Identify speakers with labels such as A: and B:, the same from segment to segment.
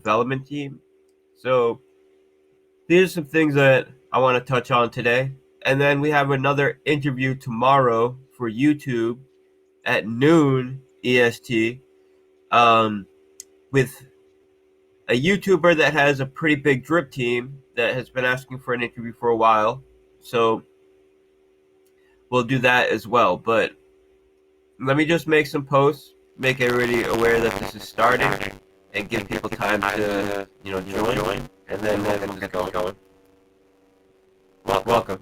A: development team. So these are some things that I want to touch on today. And then we have another interview tomorrow for YouTube at noon EST with a YouTuber that has a pretty big drip team that has been asking for an interview for a while. So we'll do that as well. But let me just make some posts, make everybody aware that this is starting, and give people time to, join, and then we'll get going. Welcome.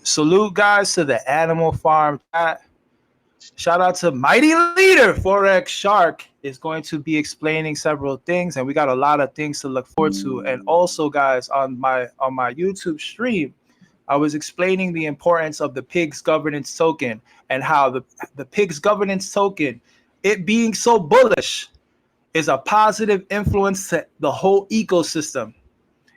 B: Salute, guys, to the Animal Farm chat. Shout out to Mighty Leader. Forex Shark is going to be explaining several things, and we got a lot of things to look forward to. And also, guys, on my YouTube stream, I was explaining the importance of the Pigs Governance Token and how the Pigs Governance Token, it being so bullish, is a positive influence to the whole ecosystem.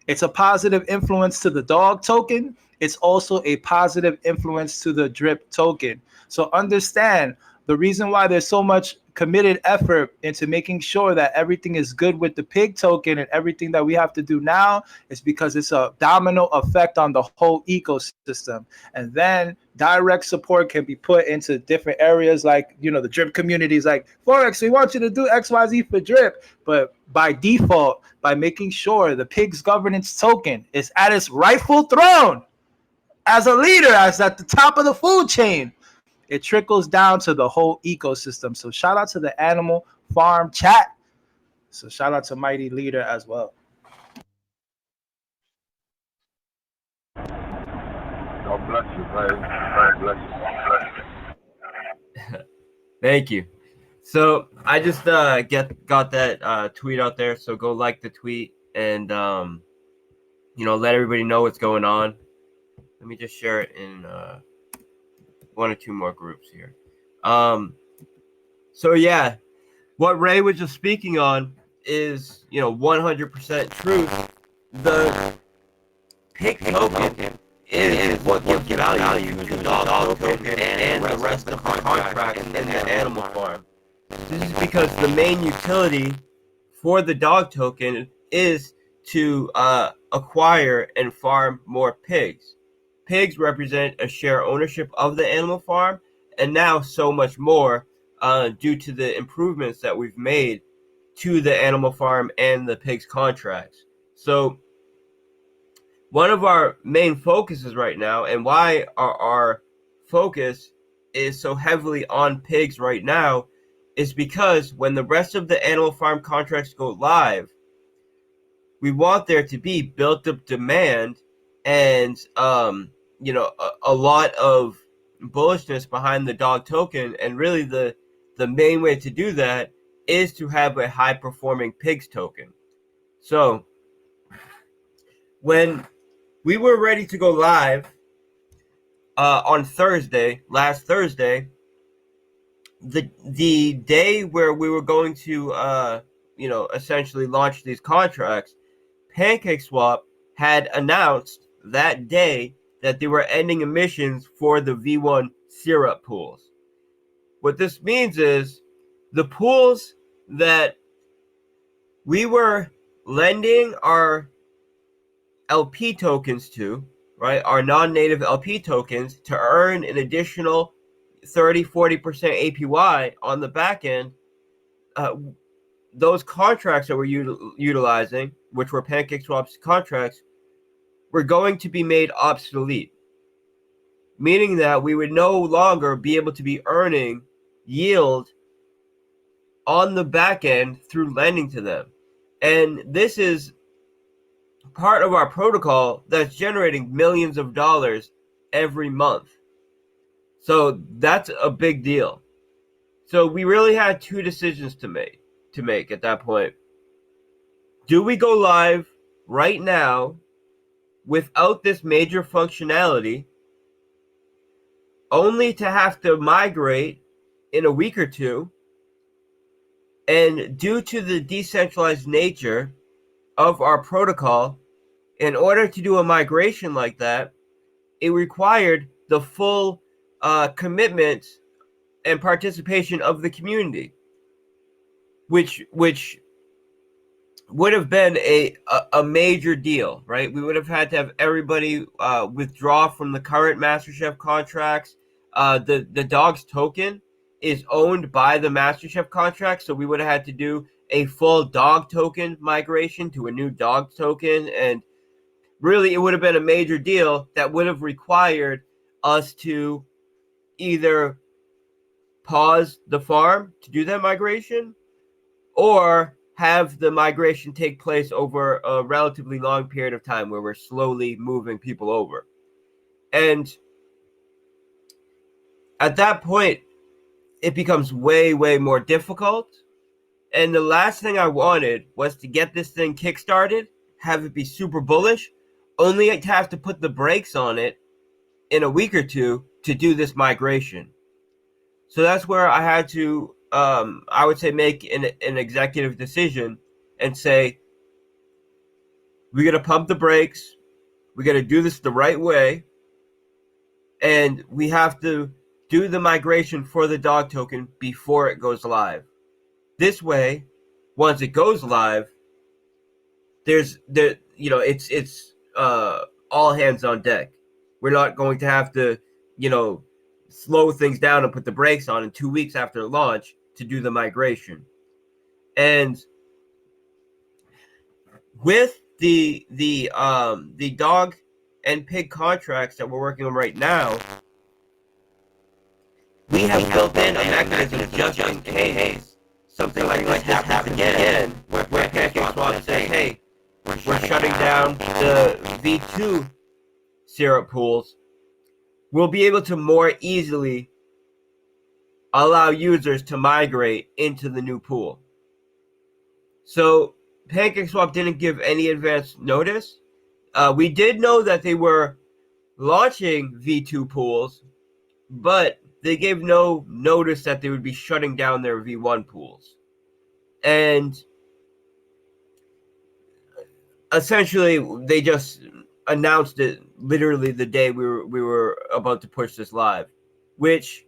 B: It's a positive influence to the dog token. It's also a positive influence to the drip token. So understand the reason why there's so much committed effort into making sure that everything is good with the pig token and everything that we have to do now is because it's a domino effect on the whole ecosystem. And then direct support can be put into different areas like, the drip communities like Forex, we want you to do XYZ for drip. But by default, by making sure the pigs governance token is at its rightful throne as a leader, as at the top of the food chain, it trickles down to the whole ecosystem. So shout out to the Animal Farm chat. So shout out to Mighty Leader as well.
C: God bless you, guys. God bless you.
A: Thank you. So I just got that tweet out there. So go like the tweet and let everybody know what's going on. Let me just share it in one or two more groups here. So yeah, what Ray was just speaking on is 100% truth. The pig token is what gives value to the dog token and the rest of the contract in the animal farm. This is because the main utility for the dog token is to acquire and farm more pigs. Pigs represent a share ownership of the animal farm, and now so much more due to the improvements that we've made to the animal farm and the pigs contracts. So one of our main focuses right now, and why our focus is so heavily on pigs right now, is because when the rest of the Animal Farm contracts go live, we want there to be built-up demand and a lot of bullishness behind the dog token. And really the main way to do that is to have a high-performing pigs token. So when we were ready to go live on last Thursday, the day where we were going to essentially launch these contracts, PancakeSwap had announced that day that they were ending emissions for the V1 syrup pools. What this means is the pools that we were lending our LP tokens to, right, our non-native LP tokens, to earn an additional 30-40% APY on the back end, those contracts that we're utilizing, which were PancakeSwap's contracts, were going to be made obsolete, meaning that we would no longer be able to be earning yield on the back end through lending to them. And this is part of our protocol that's generating millions of dollars every month. So that's a big deal. So we really had two decisions to make at that point. Do we go live right now without this major functionality, only to have to migrate in a week or two? And due to the decentralized nature of our protocol, in order to do a migration like that, it required the full commitment and participation of the community, which would have been a major deal, right? We would have had to have everybody withdraw from the current MasterChef contracts. The dog's token is owned by the MasterChef contract, so we would have had to do a full dog token migration to a new dog token, and really it would have been a major deal that would have required us to either pause the farm to do that migration or have the migration take place over a relatively long period of time where we're slowly moving people over. And at that point, it becomes way, way more difficult. And the last thing I wanted was to get this thing kickstarted, have it be super bullish, only to have to put the brakes on it in a week or two to do this migration. So that's where I had to, I would say, make an executive decision and say, we got to pump the brakes. We got to do this the right way. And we have to do the migration for the dog token before it goes live. This way, once it goes live, it's all hands on deck. We're not going to have to, slow things down and put the brakes on in 2 weeks after launch to do the migration. And with the dog and pig contracts that we're working on right now, we have built in a mechanism just in case something like this happens again, where PancakeSwap say, hey, we're shutting down the V2 syrup pools. We'll be able to more easily allow users to migrate into the new pool. So PancakeSwap didn't give any advance notice. We did know that they were launching V2 pools, but they gave no notice that they would be shutting down their V1 pools. And essentially, they just announced it literally the day we were about to push this live, which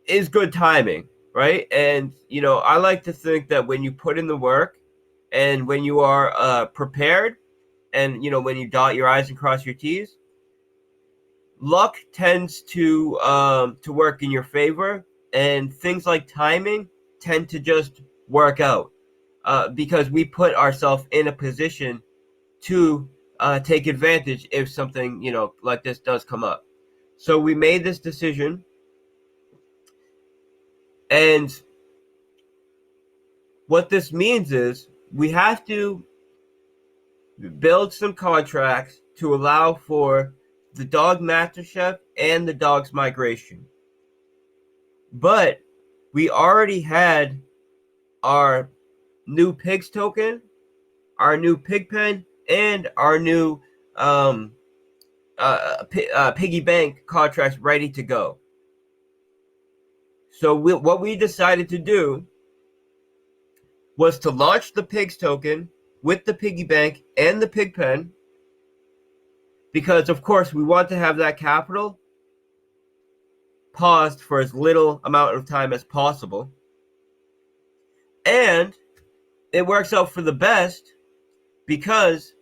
A: is good timing, right? And I like to think that when you put in the work and when you are prepared, and when you dot your I's and cross your T's, luck tends to work in your favor, and things like timing tend to just work out because we put ourselves in a position to take advantage if something like this does come up. So we made this decision And what this means is we have to build some contracts to allow for the dog MasterChef and the dog's migration. But we already had our new pigs token, our new pig pen, and our new piggy bank contracts ready to go. So what we decided to do was to launch the pigs token with the piggy bank and the pig pen, because of course we want to have that capital paused for as little amount of time as possible. And it works out for the best because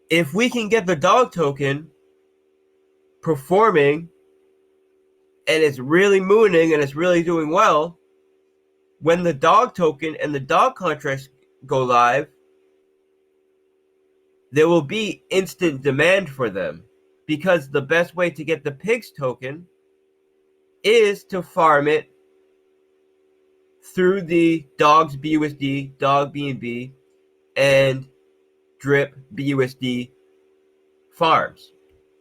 A: if we can get the dog token performing and it's really mooning and it's really doing well, when the dog token and the dog contracts go live, there will be instant demand for them, because the best way to get the pigs token is to farm it through the dogs BUSD, dog BNB, and drip BUSD farms.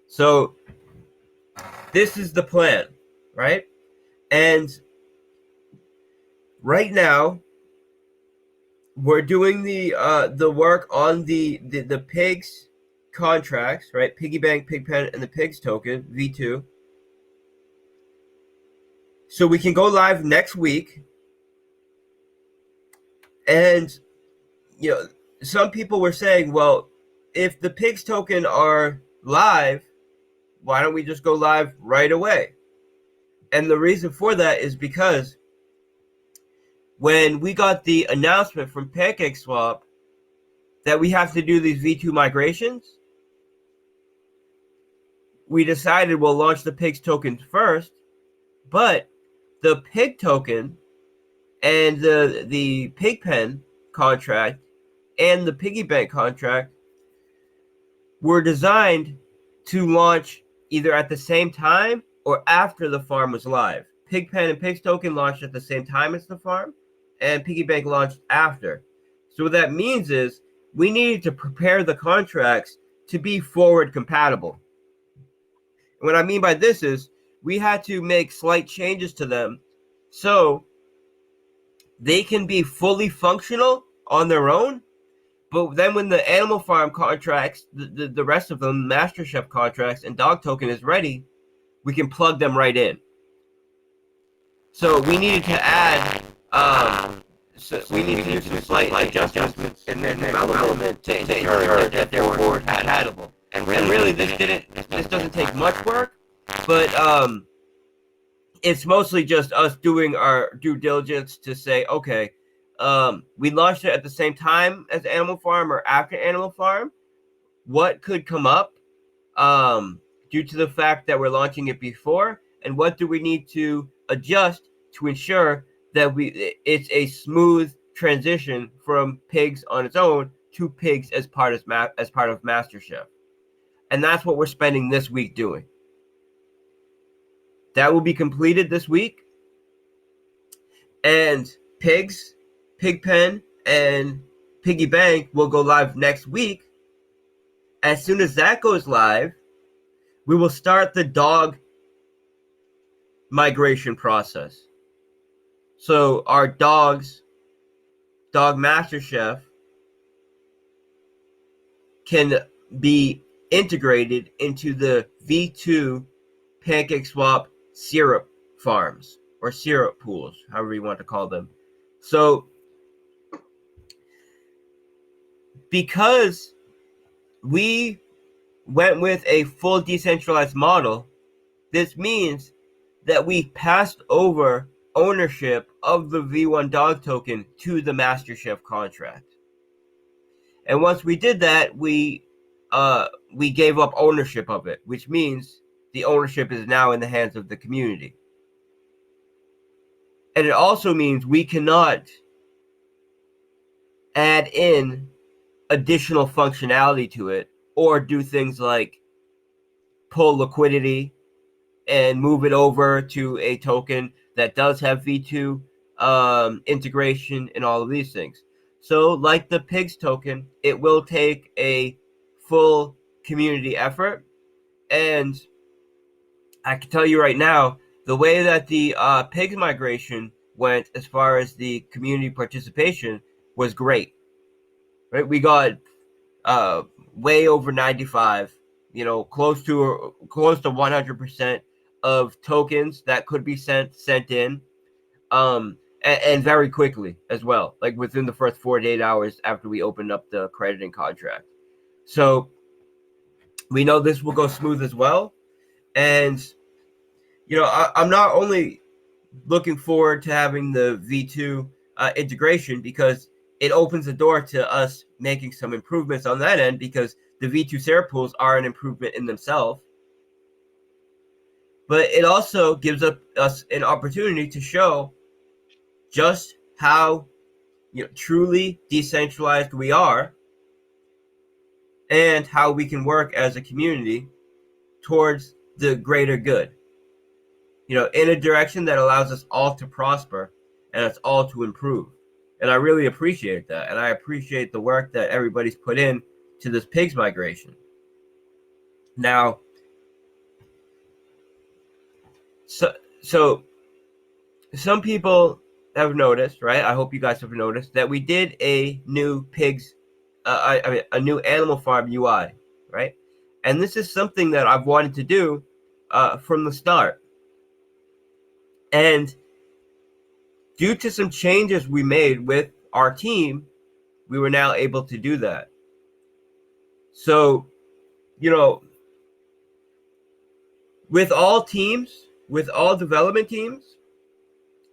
A: So this is the plan, right? And right now we're doing the work on the pigs contracts, right? Piggy bank, pig pen, and the pigs token V2. So we can go live next week. And you know, some people were saying, well, if the pigs token are live, why don't we just go live right away? And the reason for that is because when we got the announcement from PancakeSwap that we have to do these V2 migrations, we decided we'll launch the pigs token first, but the pig token and the pig pen contract and the piggy bank contract were designed to launch either at the same time or after the farm was live. Pig pen and pigs token launched at the same time as the farm, and piggy bank launched after. So what that means is we needed to prepare the contracts to be forward compatible. And what I mean by this is we had to make slight changes to them so they can be fully functional on their own, but then when the animal farm contracts, the rest of them, MasterChef contracts and dog token is ready, we can plug them right in. So we needed to add, we needed to do some slight adjustments in their development to ensure that they were forward compatible. And really this doesn't take much work, but it's mostly just us doing our due diligence to say, okay, we launched it at the same time as Animal Farm or after Animal Farm. What could come up due to the fact that we're launching it before, and what do we need to adjust to ensure that it's a smooth transition from pigs on its own to pigs as part of MasterChef. And that's what we're spending this week doing. That will be completed this week. And pigs, pig pen, and piggy bank will go live next week. As soon as that goes live, we will start the dog migration process. So our dog MasterChef can be integrated into the V2 PancakeSwap syrup farms or syrup pools, however you want to call them. So because we went with a full decentralized model, this means that we passed over ownership of the V1 dog token to the MasterChef contract. And once we did that, we gave up ownership of it, which means the ownership is now in the hands of the community. And it also means we cannot add in additional functionality to it or do things like pull liquidity and move it over to a token that does have V2 integration and all of these things. So like the pigs token, it will take a full community effort. And I can tell you right now, the way that the pigs migration went as far as the community participation was great. Right? We got way over 95, close to 100% of tokens that could be sent in, and very quickly as well, like within the first 48 hours after we opened up the crediting contract. So we know this will go smooth as well. And I'm not only looking forward to having the V2 integration, because it opens the door to us making some improvements on that end, because the V2 Sarah pools are an improvement in themselves. But it also gives us an opportunity to show just how truly decentralized we are, and how we can work as a community towards the greater good, in a direction that allows us all to prosper and us all to improve. And I really appreciate that. And I appreciate the work that everybody's put in to this pigs migration. Now, so some people have noticed, right? I hope you guys have noticed that we did a new pigs, a new animal farm UI, right? And this is something that I've wanted to do from the start. And due to some changes we made with our team, we were now able to do that. So, with all teams, with all development teams,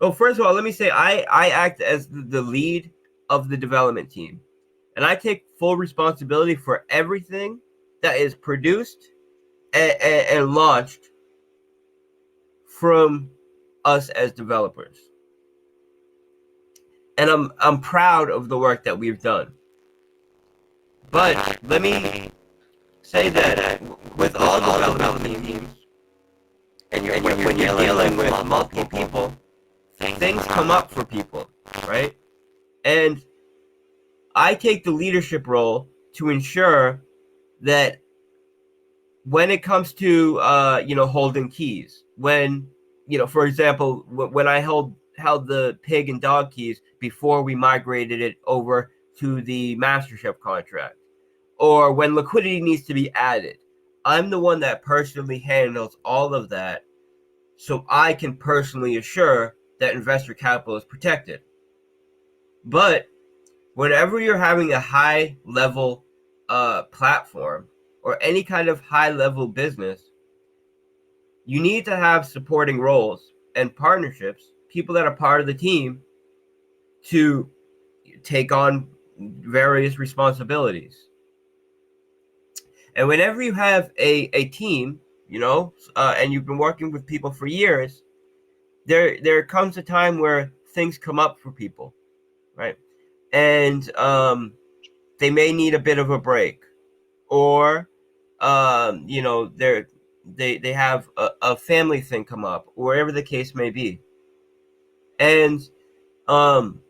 A: well, first of all, let me say I act as the lead of the development team. And I take full responsibility for everything that is produced and launched from us as developers. And I'm proud of the work that we've done. But let me say that with all development teams, and when you're dealing with multiple people, things come up for people, right? And I take the leadership role to ensure that when it comes to holding keys, when for example, when I held the pig and dog keys before we migrated it over to the MasterChef contract, or when liquidity needs to be added, I'm the one that personally handles all of that, so I can personally assure that investor capital is protected. But whenever you're having a high level platform or any kind of high level business, you need to have supporting roles and partnerships, people that are part of the team, to take on various responsibilities. And whenever you have a team, and you've been working with people for years, there comes a time where things come up for people, right? And they may need a bit of a break, or they have a family thing come up, or whatever the case may be. And I'm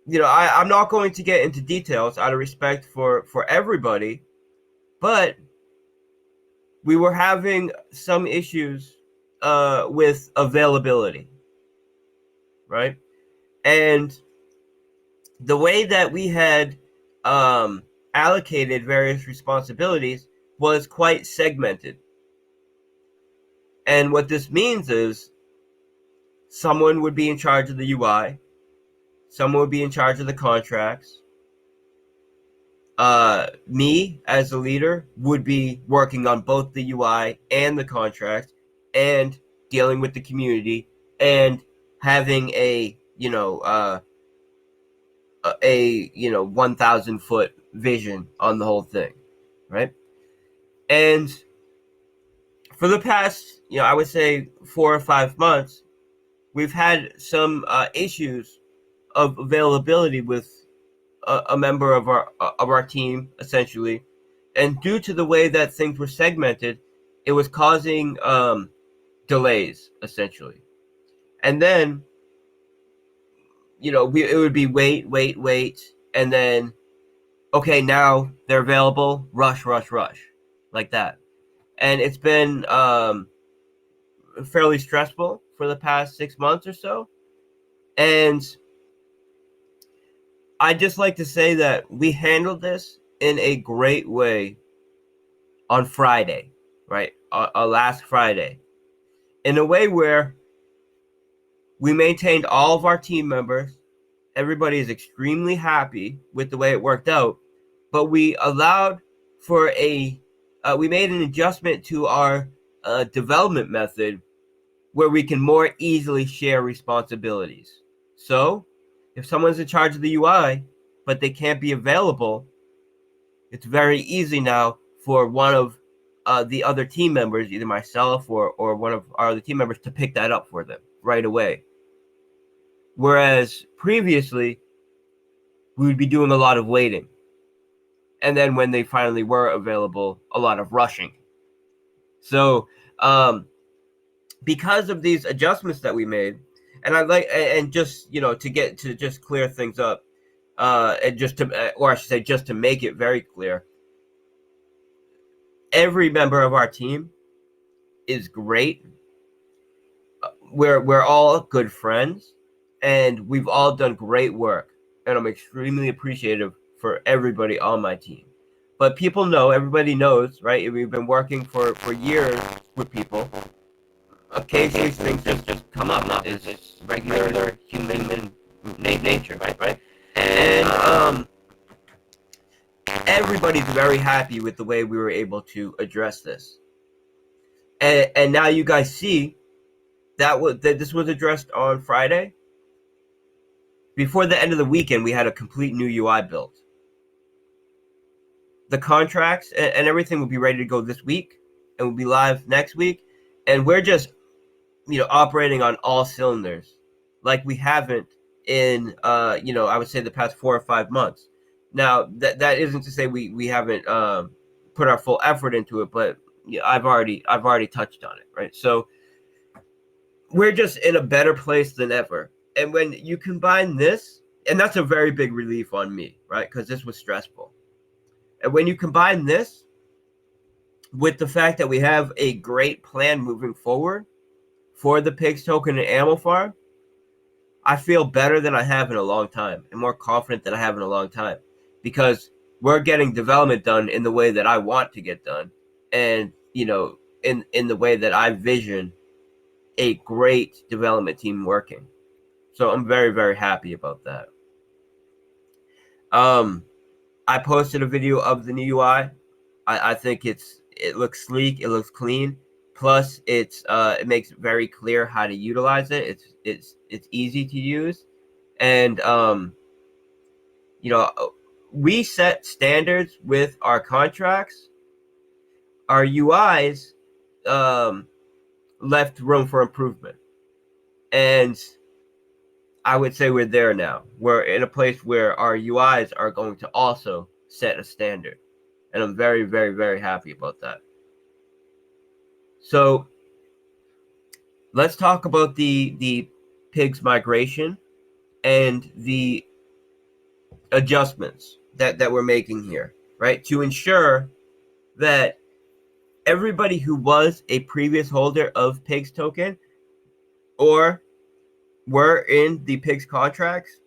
A: not going to get into details out of respect for everybody, but we were having some issues with availability, right? And the way that we had allocated various responsibilities was quite segmented. And what this means is someone would be in charge of the UI, someone would be in charge of the contracts. Me, as a leader, would be working on both the UI and the contracts, and dealing with the community, and having a 1,000 foot vision on the whole thing, right? And for the past, I would say 4 or 5 months, we've had some issues of availability with a member of our team, essentially. And due to the way that things were segmented, it was causing delays, essentially. And then, it would be wait, and then, okay, now they're available, rush, like that. And it's been fairly stressful for the past 6 months or so. And I'd just like to say that we handled this in a great way on Friday, right? Last Friday, in a way where we maintained all of our team members. Everybody is extremely happy with the way it worked out, but we allowed for we made an adjustment to our development method where we can more easily share responsibilities. So if someone's in charge of the UI, but they can't be available, it's very easy now for one of the other team members, either myself or one of our other team members, to pick that up for them right away. Whereas previously, we would be doing a lot of waiting. And then when they finally were available, a lot of rushing. So because of these adjustments that we made, and I'd like, and just, to just clear things up, and just to, or I should say, just to make it very clear, every member of our team is great. We're all good friends, and we've all done great work, and I'm extremely appreciative for everybody on my team. But people know, everybody knows, right? We've been working for years with people. Occasionally things just come up. It's just regular human nature, right? And everybody's very happy with the way we were able to address this. And now you guys see that this was addressed on Friday. Before the end of the weekend, we had a complete new UI built. The contracts and everything will be ready to go this week, and will be live next week. And we're just, operating on all cylinders, like we haven't in, I would say the past 4 or 5 months. Now, that isn't to say we haven't put our full effort into it, but I've already touched on it, right? So we're just in a better place than ever. And when you combine this, and that's a very big relief on me, right? Because this was stressful. And when you combine this with the fact that we have a great plan moving forward for the Pigs token and Animal Farm, I feel better than I have in a long time, and more confident than I have in a long time, because we're getting development done in the way that I want to get done, and in the way that I vision a great development team working. So I'm very, very happy about that. I posted a video of the new UI. I think it looks sleek, it looks clean. Plus, it makes it very clear how to utilize it. It's easy to use, and we set standards with our contracts. Our UIs left room for improvement, and I would say we're there now. We're in a place where our UIs are going to also set a standard, and I'm very, very, very happy about that. So let's talk about the pigs migration and the adjustments that we're making here, right? To ensure that everybody who was a previous holder of pigs token or were in the pigs contracts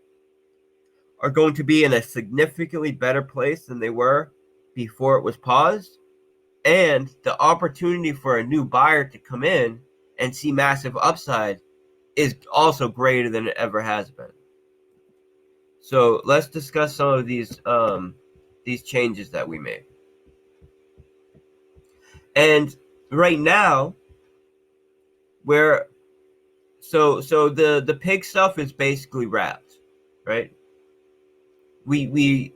A: are going to be in a significantly better place than they were before it was paused. And the opportunity for a new buyer to come in and see massive upside is also greater than it ever has been. So let's discuss some of these changes that we made. And right now, so the pig stuff is basically wrapped, right? We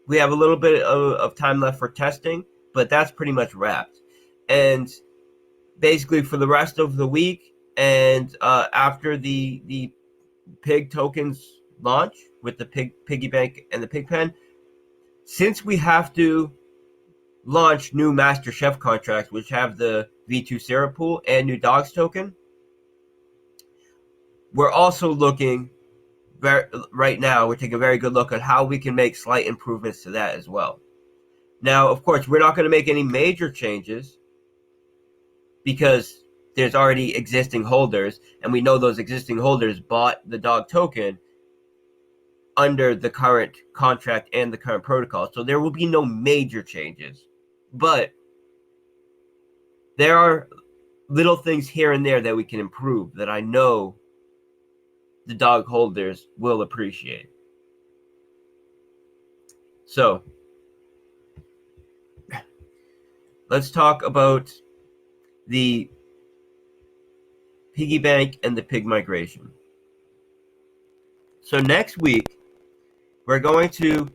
A: have a little bit of time left for testing, but that's pretty much wrapped. And basically for the rest of the week and after the pig tokens launch with the piggy bank and the pig pen, since we have to launch new master chef contracts which have the V2 syrup pool and new dogs token, we're also looking right now, we're taking a very good look at how we can make slight improvements to that as well. Now, of course, we're not going to make any major changes because there's already existing holders, and we know those existing holders bought the dog token under the current contract and the current protocol. So there will be no major changes. But there are little things here and there that we can improve that I know the dog holders will appreciate. So let's talk about the piggy bank and the pig migration. So next week, we're going to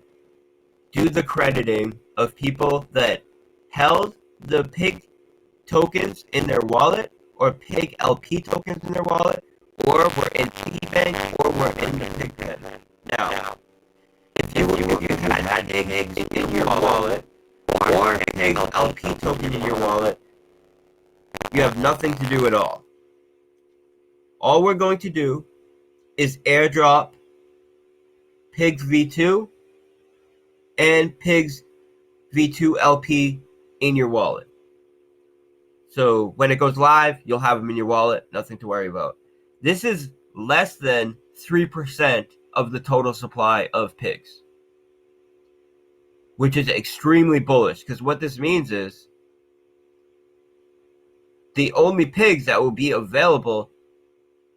A: do the crediting of people that held the pig tokens in their wallet, or pig LP tokens in their wallet, or were in piggy bank, or were in the pig pen. Now, if you had pigs in your wallet, or a pig LP token in your wallet, you have nothing to do at all. All we're going to do is airdrop Pigs V2 and Pigs V2 LP in your wallet. So when it goes live, you'll have them in your wallet, nothing to worry about. This is less than 3% of the total supply of pigs, which is extremely bullish, because what this means is the only pigs that will be available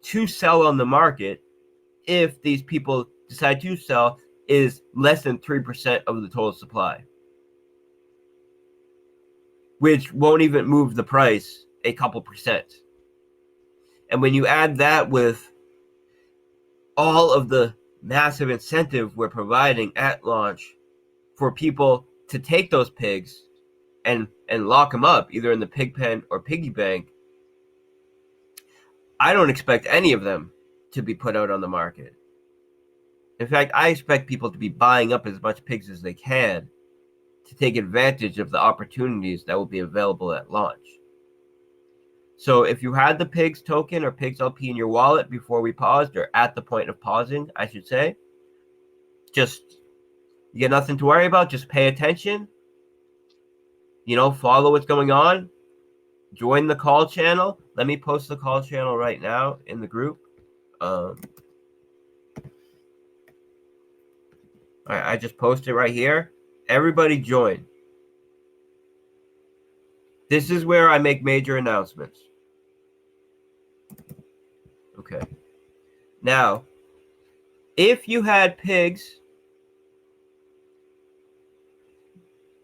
A: to sell on the market, if these people decide to sell, is less than 3% of the total supply, which won't even move the price a couple percent. And when you add that with all of the massive incentive we're providing at launch for people to take those pigs and lock them up either in the pig pen or piggy bank, I don't expect any of them to be put out on the market. In fact, I expect people to be buying up as much pigs as they can to take advantage of the opportunities that will be available at launch. So if you had the pigs token or pigs LP in your wallet before we paused, or at the point of pausing, I should say, just, you get nothing to worry about. Just pay attention. Follow what's going on. Join the call channel. Let me post the call channel right now in the group. All right, I just posted right here. Everybody join. This is where I make major announcements. Okay. Now, if you had pigs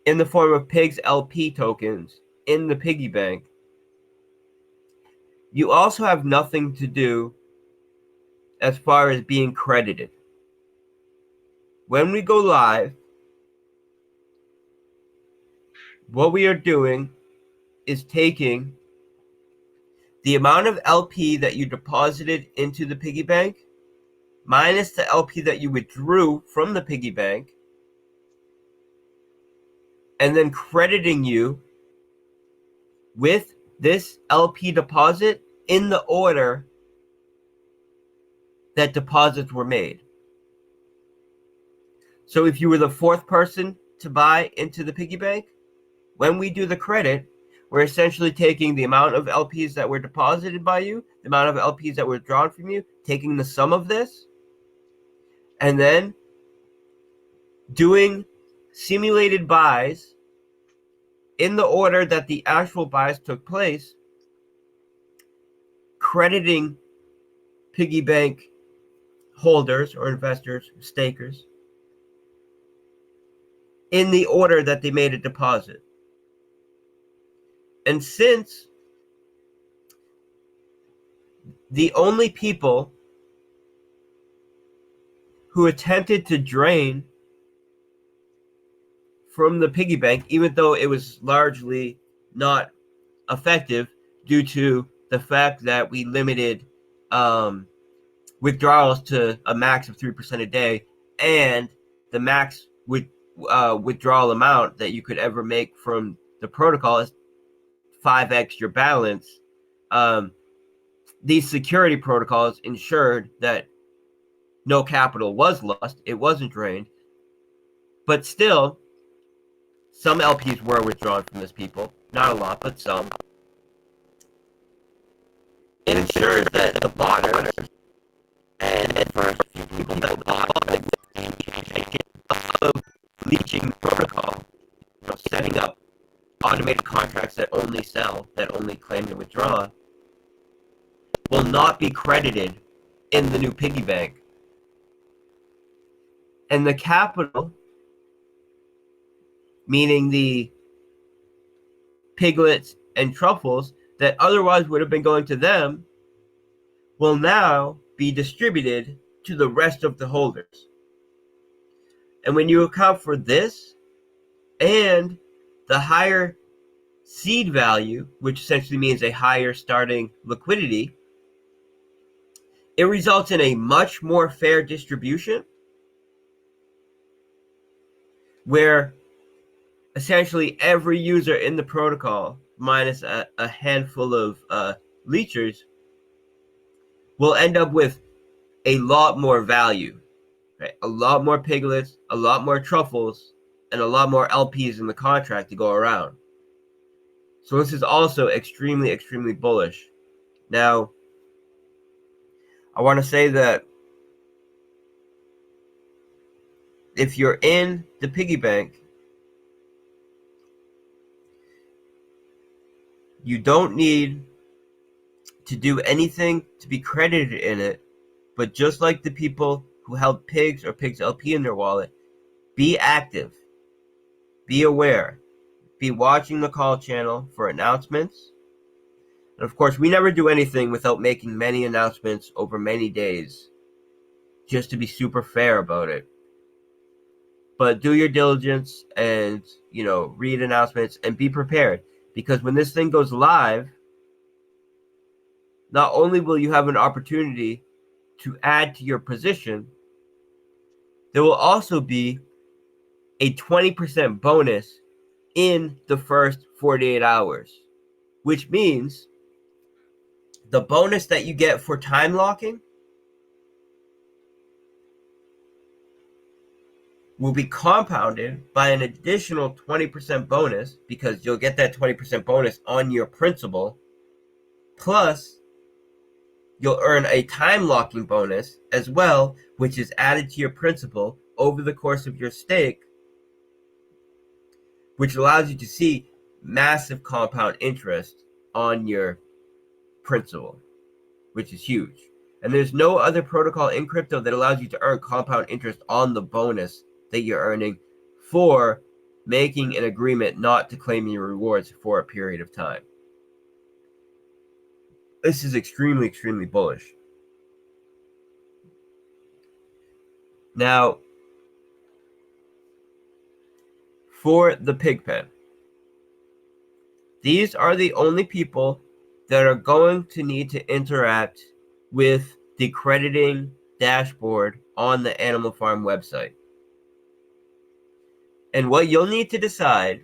A: in the form of pigs LP tokens in the piggy bank, you also have nothing to do as far as being credited. When we go live, what we are doing is taking the amount of LP that you deposited into the piggy bank minus the LP that you withdrew from the piggy bank, and then crediting you with this LP deposit in the order that deposits were made. So if you were the fourth person to buy into the piggy bank, when we do the credit, we're essentially taking the amount of LPs that were deposited by you, the amount of LPs that were drawn from you, taking the sum of this, and then doing simulated buys in the order that the actual buys took place, crediting piggy bank holders or investors, stakers, in the order that they made a deposit. And since the only people who attempted to drain from the piggy bank, even though it was largely not effective due to the fact that we limited withdrawals to a max of 3% a day, and the max withdrawal amount that you could ever make from the protocol is 5x your balance. these security protocols ensured that no capital was lost, it wasn't drained, but still, some LPs were withdrawn from this people. Not a lot, but some. It ensures that the botters and the first few people that bought of leeching the protocol, setting up automated contracts that only sell, that only claim to withdraw, will not be credited in the new piggy bank. And the capital, meaning the piglets and truffles that otherwise would have been going to them, will now be distributed to the rest of the holders. And when you account for this and the higher seed value, which essentially means a higher starting liquidity, it results in a much more fair distribution where essentially every user in the protocol, minus a handful of leechers, will end up with a lot more value, right? A lot more piglets, a lot more truffles, and a lot more LPs in the contract to go around. So this is also extremely, extremely bullish. Now, I want to say that if you're in the piggy bank, you don't need to do anything to be credited in it, but just like the people who held pigs or pigs LP in their wallet, be active, be aware, be watching the call channel for announcements. And of course, we never do anything without making many announcements over many days, just to be super fair about it. But do your diligence and, read announcements and be prepared, because when this thing goes live, not only will you have an opportunity to add to your position, there will also be a 20% bonus in the first 48 hours, which means the bonus that you get for time locking will be compounded by an additional 20% bonus, because you'll get that 20% bonus on your principal, plus you'll earn a time locking bonus as well, which is added to your principal over the course of your stake, which allows you to see massive compound interest on your principal, which is huge. And there's no other protocol in crypto that allows you to earn compound interest on the bonus that you're earning for making an agreement not to claim your rewards for a period of time. This is extremely, extremely bullish. Now, for the Pigpen, these are the only people that are going to need to interact with the crediting dashboard on the Animal Farm website. And what you'll need to decide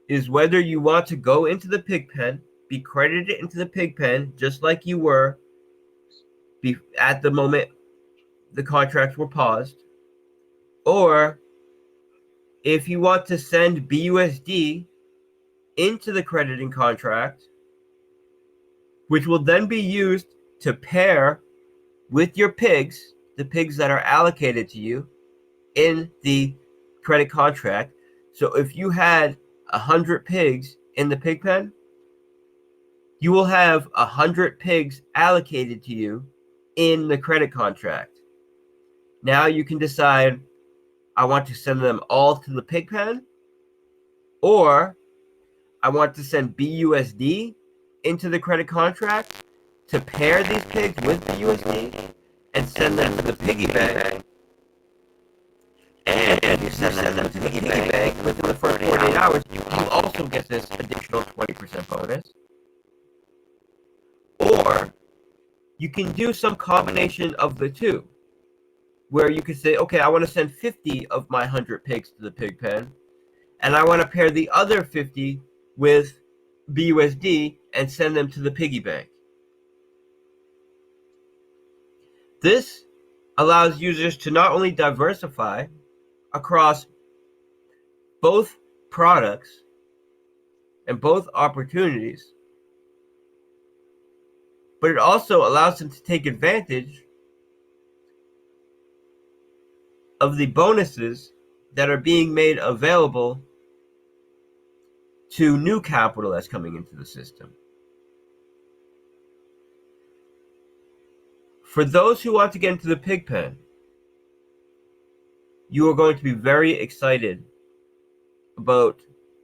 A: is whether you want to go into the Pigpen, be credited into the Pigpen just like you were at the moment the contracts were paused, or if you want to send BUSD into the crediting contract, which will then be used to pair with your pigs, the pigs that are allocated to you in the credit contract. So if you had 100 pigs in the pig pen, you will have 100 pigs allocated to you in the credit contract. Now you can decide, I want to send them all to the pig pen, or I want to send BUSD into the credit contract to pair these pigs with BUSD and send them to the piggy bank. And if you send them to the piggy bank within the first 48 hours, you also get this additional 20% bonus. Or you can do some combination of the two, where you could say, okay, I want to send 50 of my 100 pigs to the pig pen, and I want to pair the other 50 with BUSD and send them to the piggy bank. This allows users to not only diversify across both products and both opportunities, but it also allows them to take advantage of the bonuses that are being made available to new capital that's coming into the system. For those who want to get into the pig pen, you are going to be very excited about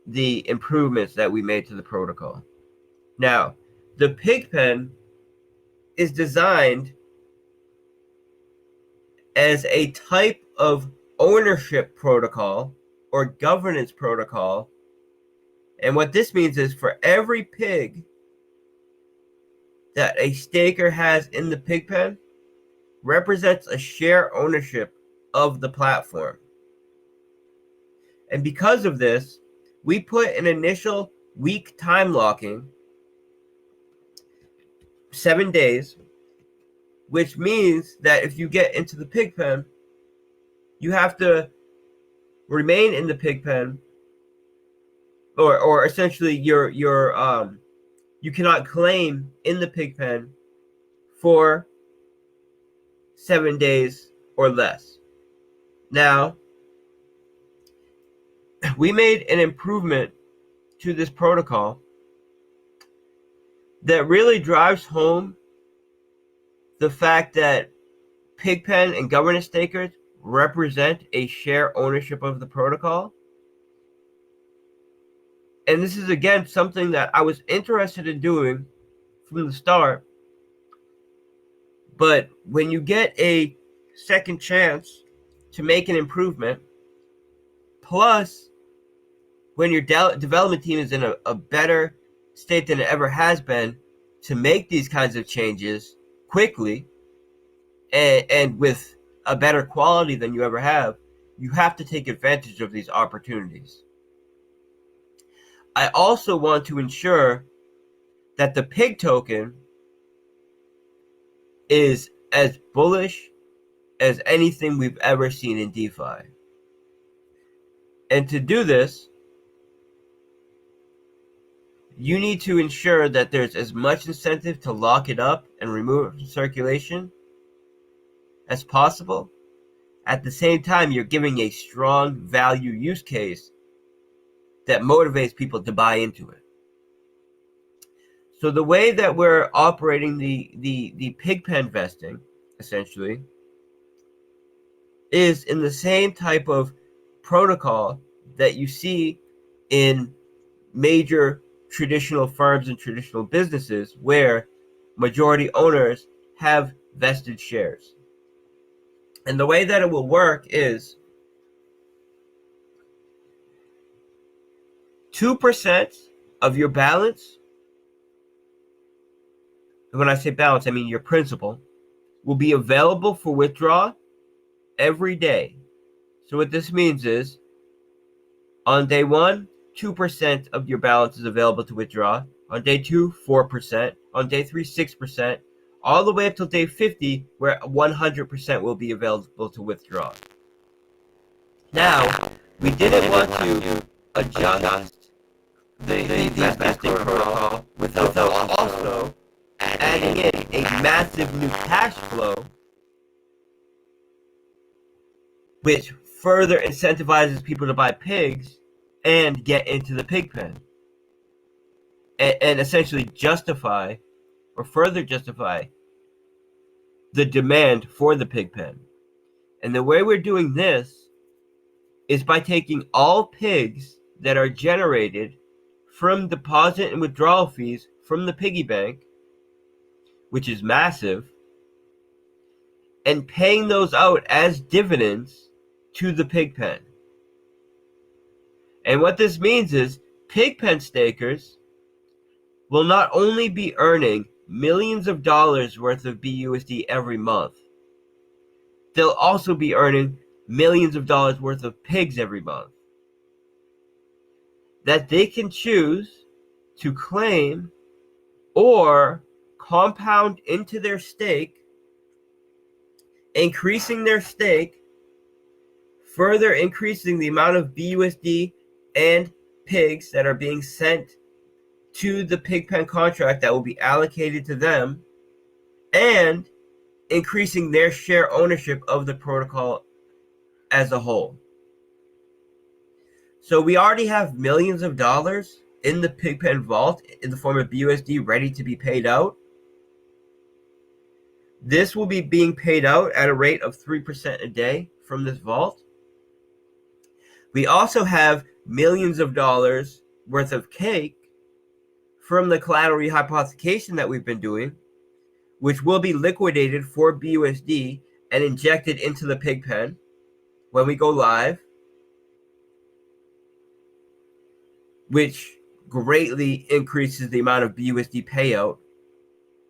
A: the improvements that we made to the protocol. Now, the pig pen is designed as a type of ownership protocol or governance protocol. And what this means is for every pig that a staker has in the pig pen represents a share ownership of the platform. And because of this, we put an initial week time locking, 7 days, which means that if you get into the pig pen, you have to remain in the pig pen, or essentially you cannot claim in the pig pen for 7 days or less. Now, we made an improvement to this protocol that really drives home the fact that Pigpen and governance stakers represent a share ownership of the protocol. And this is, again, something that I was interested in doing from the start. But when you get a second chance to make an improvement, plus when your development team is in a better state than it ever has been to make these kinds of changes quickly and with a better quality than you ever have, you have to take advantage of these opportunities. I also want to ensure that the pig token is as bullish as anything we've ever seen in DeFi. And to do this, you need to ensure that there's as much incentive to lock it up and remove it from circulation as possible. At the same time, you're giving a strong value use case that motivates people to buy into it. So the way that we're operating the pigpen vesting, essentially, is in the same type of protocol that you see in major traditional firms and traditional businesses where majority owners have vested shares. And the way that it will work is 2% of your balance, and when I say balance, I mean your principal, will be available for withdrawal every day. So what this means is, on day 1, 2% of your balance is available to withdraw. On day 2, 4%. On day 3, 6%. All the way up till day 50, where 100% will be available to withdraw. Now, we didn't want to adjust the vesting protocol without also adding in a massive new cash flow, which further incentivizes people to buy pigs and get into the pig pen, and essentially justify or further justify the demand for the pig pen. And the way we're doing this is by taking all pigs that are generated from deposit and withdrawal fees from the piggy bank, which is massive, and paying those out as dividends to the pig pen. And what this means is pigpen stakers will not only be earning millions of dollars worth of BUSD every month, they'll also be earning millions of dollars worth of pigs every month that they can choose to claim or compound into their stake increasing their stake, further increasing the amount of BUSD and pigs that are being sent to the Pigpen contract that will be allocated to them, and increasing their share ownership of the protocol as a whole. So we already have millions of dollars in the Pigpen vault in the form of BUSD ready to be paid out. This will be being paid out at a rate of 3% a day from this vault. We also have millions of dollars worth of cake from the collateral rehypothecation that we've been doing, which will be liquidated for BUSD and injected into the Pigpen when we go live, which greatly increases the amount of BUSD payout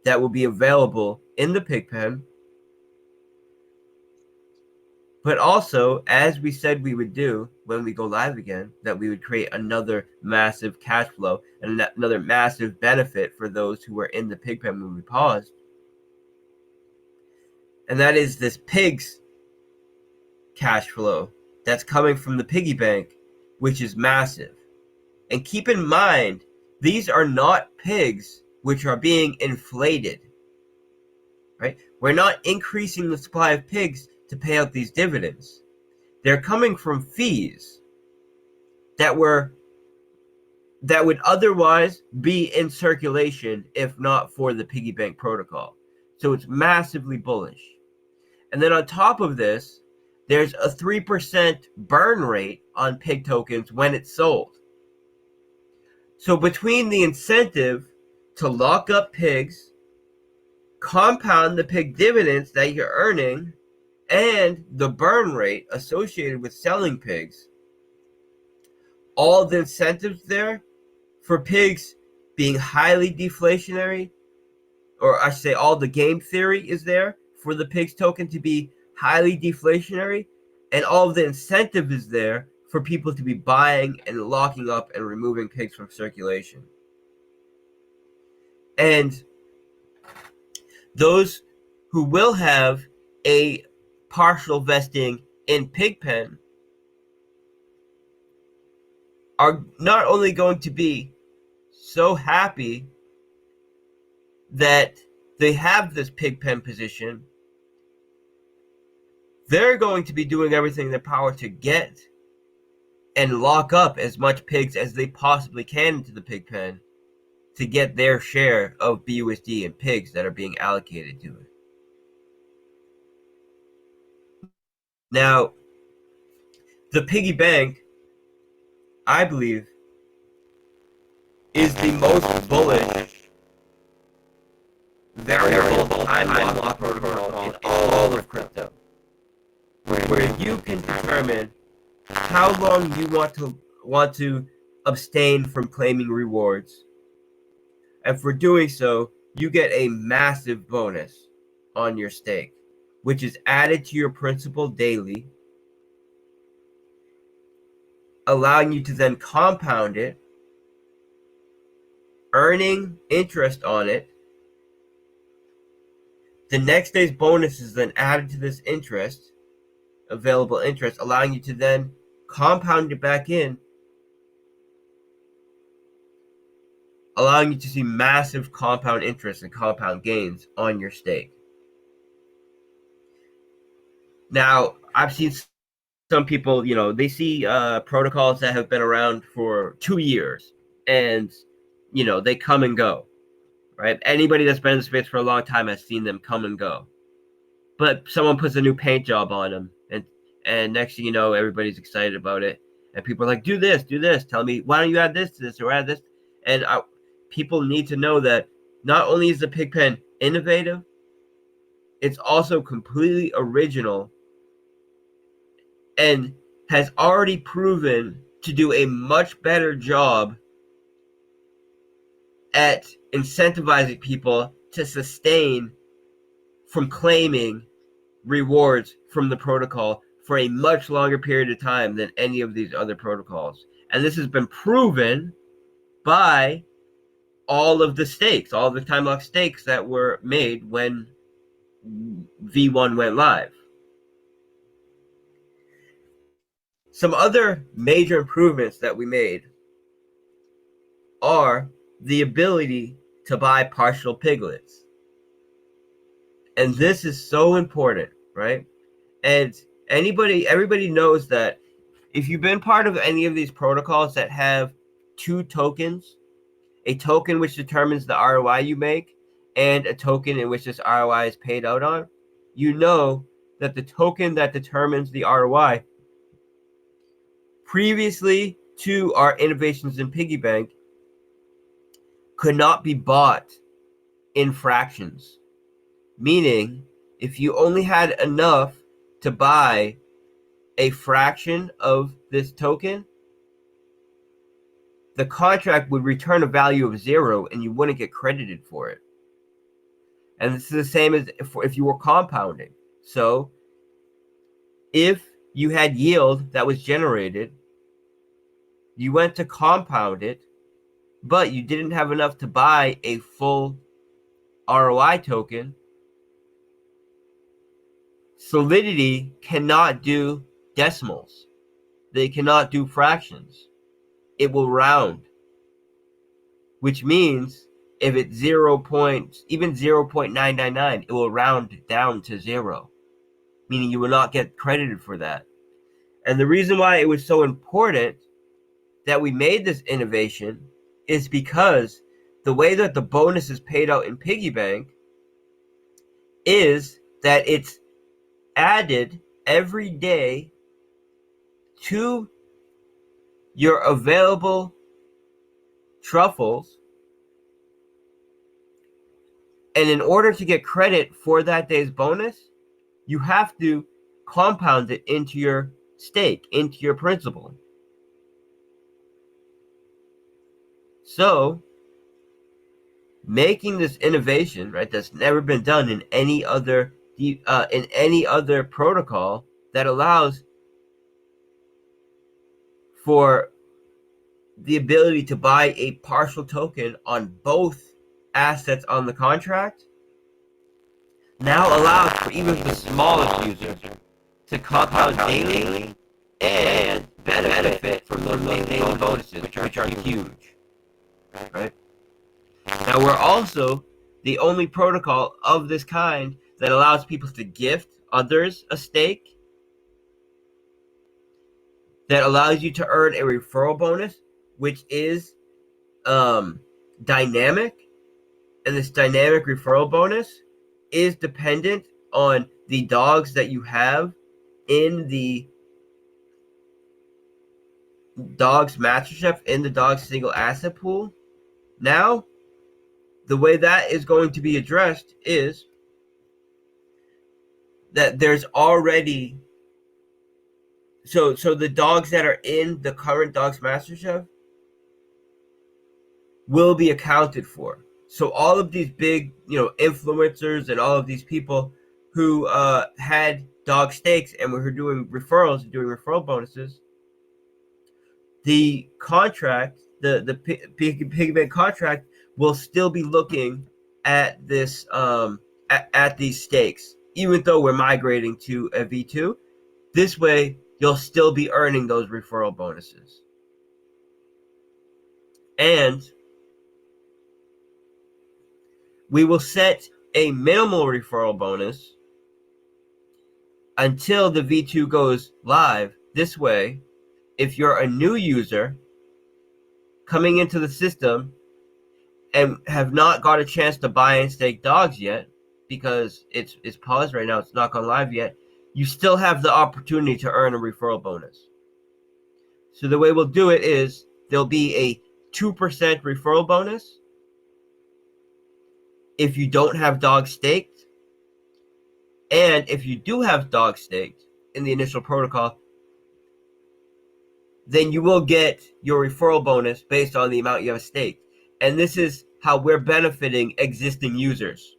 A: that will be available in the Pigpen. But also, as we said we would do when we go live again, that we would create another massive cash flow and another massive benefit for those who were in the Pigpen when we paused. And that is this pigs cash flow that's coming from the piggy bank, which is massive. And keep in mind, these are not pigs which are being inflated, right? We're not increasing the supply of pigs to pay out these dividends. They're coming from fees that would otherwise be in circulation if not for the piggy bank protocol. So it's massively bullish. And then on top of this, there's a 3% burn rate on pig tokens when it's sold. So between the incentive to lock up pigs, compound the pig dividends that you're earning, and the burn rate associated with selling pigs, all the incentives there for pigs being highly deflationary, or I should say all the game theory is there for the pigs token to be highly deflationary, and all of the incentive is there for people to be buying and locking up and removing pigs from circulation. And those who will have a partial vesting in Pigpen are not only going to be so happy that they have this Pigpen position, they're going to be doing everything in their power to get and lock up as much pigs as they possibly can into the Pigpen to get their share of BUSD and pigs that are being allocated to it. Now, the piggy bank, I believe, is the most bullish variable time lock protocol in all of crypto, where you can determine how long you want to abstain from claiming rewards, and for doing so, you get a massive bonus on your stake, which is added to your principal daily, allowing you to then compound it, earning interest on it. The next day's bonus is then added to this interest, available interest, allowing you to then compound it back in, allowing you to see massive compound interest and compound gains on your stake. Now, I've seen some people, they see protocols that have been around for 2 years, and, they come and go, right? Anybody that's been in the space for a long time has seen them come and go. But someone puts a new paint job on them, and next thing you know, everybody's excited about it. And people are like, do this, tell me, why don't you add this to this or add this? And people need to know that not only is the Pigpen innovative, it's also completely original and has already proven to do a much better job at incentivizing people to sustain from claiming rewards from the protocol for a much longer period of time than any of these other protocols. And this has been proven by all of the stakes, all of the time lock stakes that were made when V1 went live. Some other major improvements that we made are the ability to buy partial piglets. And this is so important, right? And everybody knows that if you've been part of any of these protocols that have two tokens, a token which determines the ROI you make and a token in which this ROI is paid out on, you know that the token that determines the ROI previously to our innovations in piggy bank could not be bought in fractions. Meaning, if you only had enough to buy a fraction of this token, the contract would return a value of 0 and you wouldn't get credited for it. And this is the same as if you were compounding. So if you had yield that was generated, you went to compound it, but you didn't have enough to buy a full ROI token, Solidity cannot do decimals. They cannot do fractions. It will round, which means if it's 0.999, it will round down to 0, meaning you will not get credited for that. And the reason why it was so important that we made this innovation is because the way that the bonus is paid out in piggy bank is that it's added every day to your available truffles, and in order to get credit for that day's bonus, you have to compound it into your stake, into your principal. So making this innovation, right, that's never been done in any other protocol that allows for the ability to buy a partial token on both assets on the contract, now allows for even the smallest user to compound daily and benefit from those daily bonuses, which are huge, right? Now, we're also the only protocol of this kind that allows people to gift others a stake, that allows you to earn a referral bonus, which is dynamic. And this dynamic referral bonus is dependent on the dogs that you have in the dogs master chef, in the dogs single asset pool. Now, the way that is going to be addressed is that there's already so the dogs that are in the current dogs master chef will be accounted for. So all of these big, influencers and all of these people who had dog stakes and were doing referrals, doing referral bonuses, the contract, the piggy bank contract, will still be looking at this at these stakes, even though we're migrating to a V2. This way, you'll still be earning those referral bonuses. And we will set a minimal referral bonus until the V2 goes live. This way, if you're a new user coming into the system and have not got a chance to buy and stake dogs yet, because it's paused right now, it's not gone live yet, you still have the opportunity to earn a referral bonus. So the way we'll do it is there'll be a 2% referral bonus if you don't have dogs staked. And if you do have dogs staked in the initial protocol, then you will get your referral bonus based on the amount you have staked. And this is how we're benefiting existing users.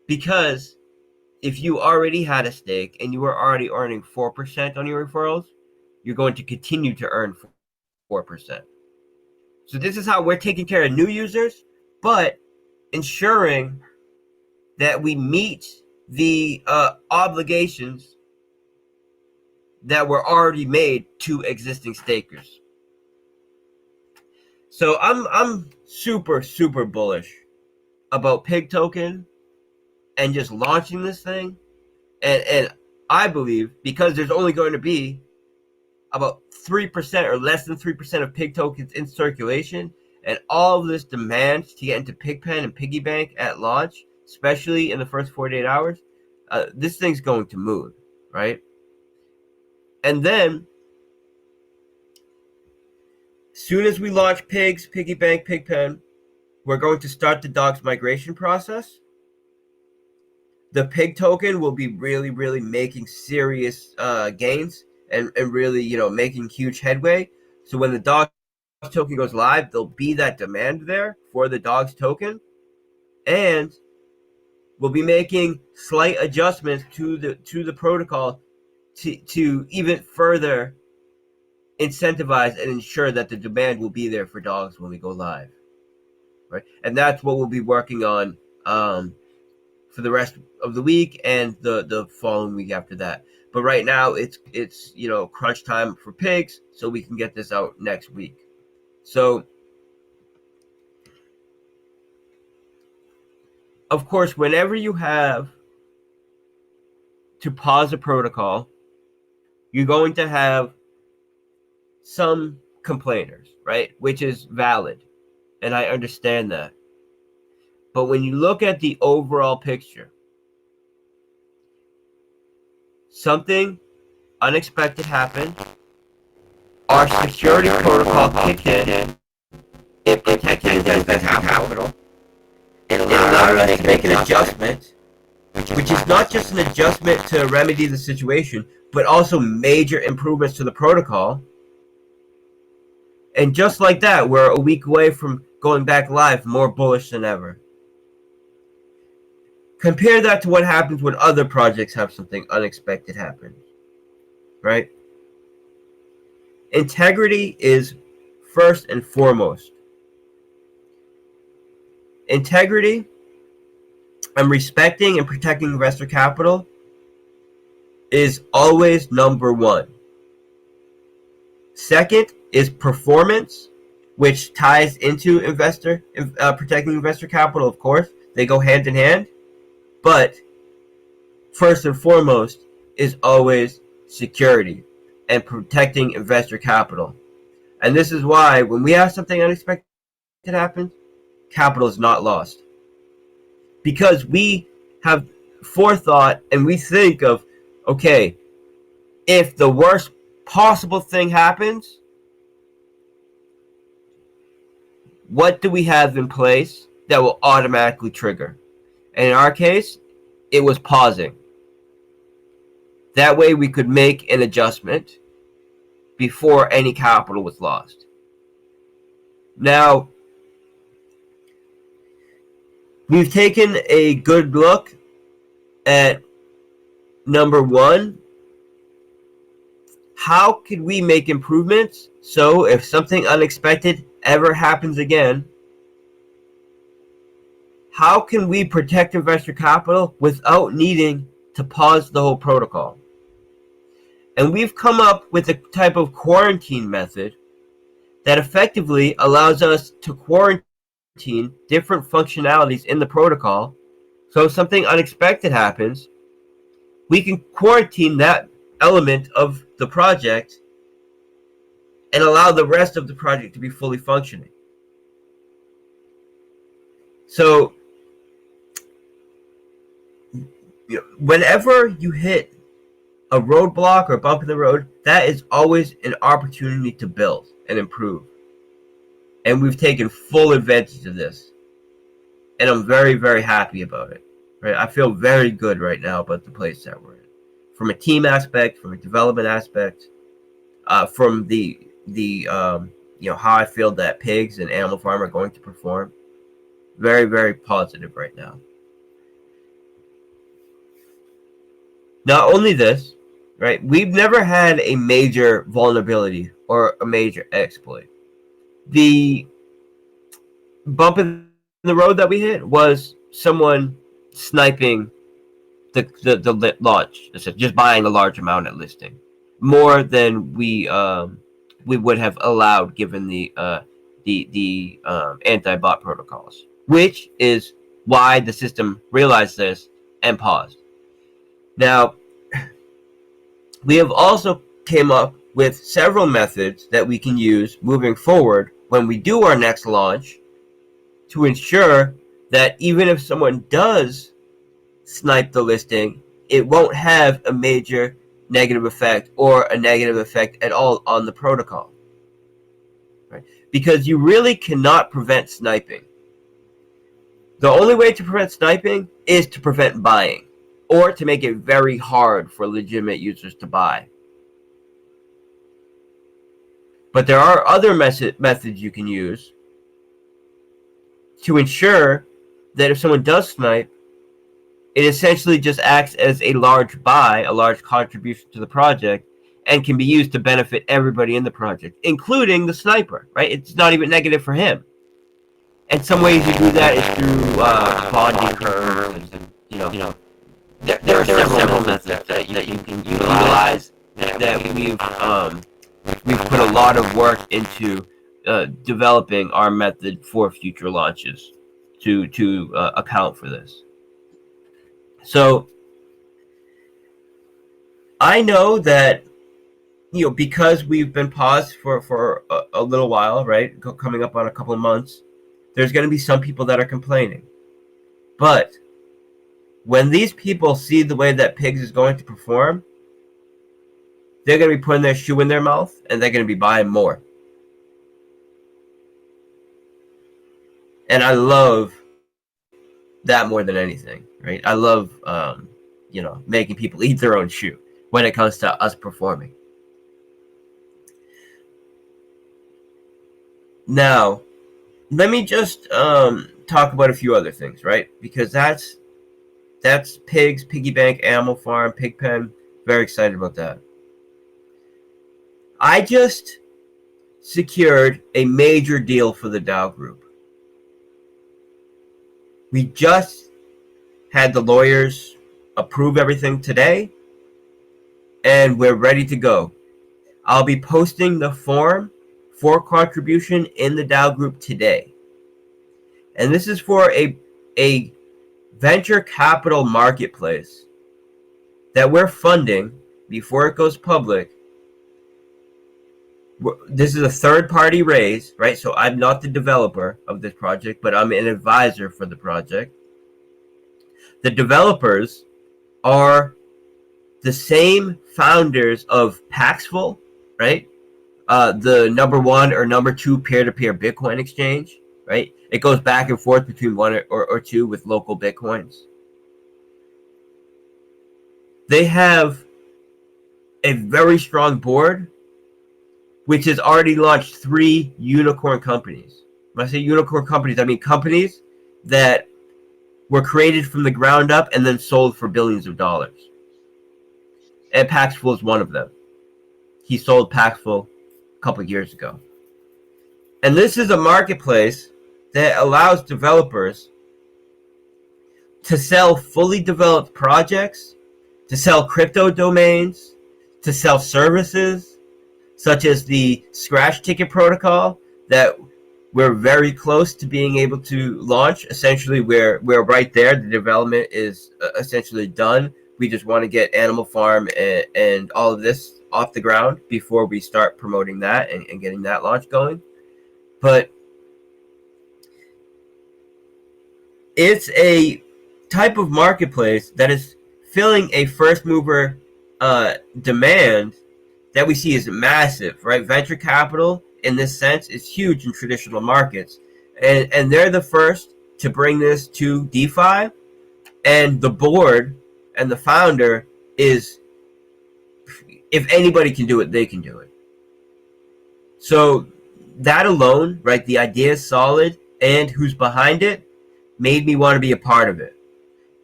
A: Because if you already had a stake and you were already earning 4% on your referrals, you're going to continue to earn 4%. So this is how we're taking care of new users, but ensuring that we meet the obligations that were already made to existing stakers. So I'm super bullish about Pig Token and just launching this thing. And I believe, because there's only going to be about 3% or less than 3% of Pig tokens in circulation, and all of this demand to get into Pigpen and Piggy Bank at launch, especially in the first 48 hours, this thing's going to move, right? And then, soon as we launch Pigs, Piggy Bank, Pigpen, we're going to start the dogs migration process. The Pig token will be really making serious gains and really, making huge headway. So when the dogs token goes live, there'll be that demand there for the dogs token, and we'll be making slight adjustments to the protocol to even further incentivize and ensure that the demand will be there for dogs when we go live, right? And that's what we'll be working on for the rest of the week and the following week after that. But right now it's crunch time for pigs, so we can get this out next week. So of course, whenever you have to pause a protocol, you're going to have some complainers, right? Which is valid, and I understand that. But when you look at the overall picture, something unexpected happened. Our security protocol kicked in. It protected investor capital. It allowed us to make an adjustment, which is not just an adjustment to remedy the situation, but also major improvements to the protocol. And just like that, we're a week away from going back live, more bullish than ever. Compare that to what happens when other projects have something unexpected happen, right? Integrity is first and foremost. Integrity and respecting and protecting investor capital is always number one. Second is performance, which ties into protecting investor capital, of course. They go hand in hand. But first and foremost is always security and protecting investor capital. And this is why when we have something unexpected happen, capital is not lost. Because we have forethought and we think of, okay, if the worst possible thing happens, what do we have in place that will automatically trigger? And in our case, it was pausing. That way we could make an adjustment before any capital was lost. Now, we've taken a good look at number one. How could we make improvements so if something unexpected ever happens again, how can we protect investor capital without needing to pause the whole protocol? And we've come up with a type of quarantine method that effectively allows us to quarantine different functionalities in the protocol. So if something unexpected happens, we can quarantine that element of the project and allow the rest of the project to be fully functioning. So whenever you hit a roadblock or a bump in the road, that is always an opportunity to build and improve. And we've taken full advantage of this. And I'm very happy about it. Right? I feel very good right now about the place that we're in. From a team aspect, from a development aspect, from the how I feel that pigs and Animal Farm are going to perform. Very positive right now. Not only this, right? We've never had a major vulnerability or a major exploit. The bump in the road that we hit was someone sniping the launch, just buying a large amount at listing, more than we would have allowed given the anti-bot protocols, which is why the system realized this and paused. Now, we have also came up with several methods that we can use moving forward when we do our next launch to ensure that even if someone does snipe the listing, it won't have a major negative effect or a negative effect at all on the protocol. Right? Because you really cannot prevent sniping. The only way to prevent sniping is to prevent buying, or to make it very hard for legitimate users to buy. But there are other methods you can use to ensure that if someone does snipe, it essentially just acts as a large buy, a large contribution to the project, and can be used to benefit everybody in the project, including the sniper, right? It's not even negative for him. And some ways you do that is through bonding curves, and there are several methods that you can utilize that we've put a lot of work into developing our method for future launches to account for this. So I know that because we've been paused for a little while, right, coming up on a couple of months, there's going to be some people that are complaining. But when these people see the way that Pigs is going to perform, they're going to be putting their shoe in their mouth, and they're going to be buying more. And I love that more than anything, right? I love, making people eat their own shoe when it comes to us performing. Now, let me just talk about a few other things, right? Because that's Pigs, Piggy Bank, Animal Farm, Pigpen. Very excited about that. I just secured a major deal for the DAO group. We just had the lawyers approve everything today, and we're ready to go. I'll be posting the form for contribution in the DAO group today. And this is for a venture capital marketplace that we're funding before it goes public. This is a third-party raise, right? So I'm not the developer of this project, but I'm an advisor for the project. The developers are the same founders of Paxful, right? The number 1 or number 2 peer-to-peer Bitcoin exchange, right? It goes back and forth between 1 or 2 with local Bitcoins. They have a very strong board, which has already launched 3 unicorn companies. When I say unicorn companies, I mean companies that were created from the ground up and then sold for billions of dollars. And Paxful is one of them. He sold Paxful a couple of years ago. And this is a marketplace that allows developers to sell fully developed projects, to sell crypto domains, to sell services, such as the Scratch Ticket protocol that we're very close to being able to launch. Essentially, we're right there. The development is essentially done. We just want to get Animal Farm and all of this off the ground before we start promoting that and getting that launch going. But it's a type of marketplace that is filling a first mover demand that we see is massive, right? Venture capital, in this sense, is huge in traditional markets. And they're the first to bring this to DeFi. And the board and the founder is, if anybody can do it, they can do it. So that alone, right, the idea is solid, and who's behind it made me want to be a part of it.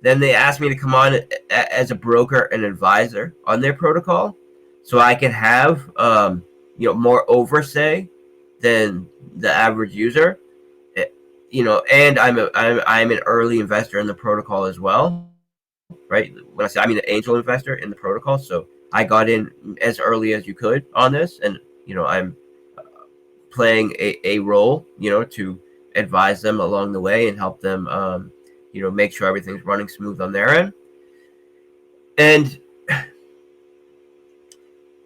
A: Then they asked me to come on as a broker and advisor on their protocol, so I can have more oversight than the average user. and I'm an early investor in the protocol as well, right? When I say, I mean an angel investor in the protocol. So I got in as early as you could on this, and I'm playing a role, to advise them along the way and help them, make sure everything's running smooth on their end. And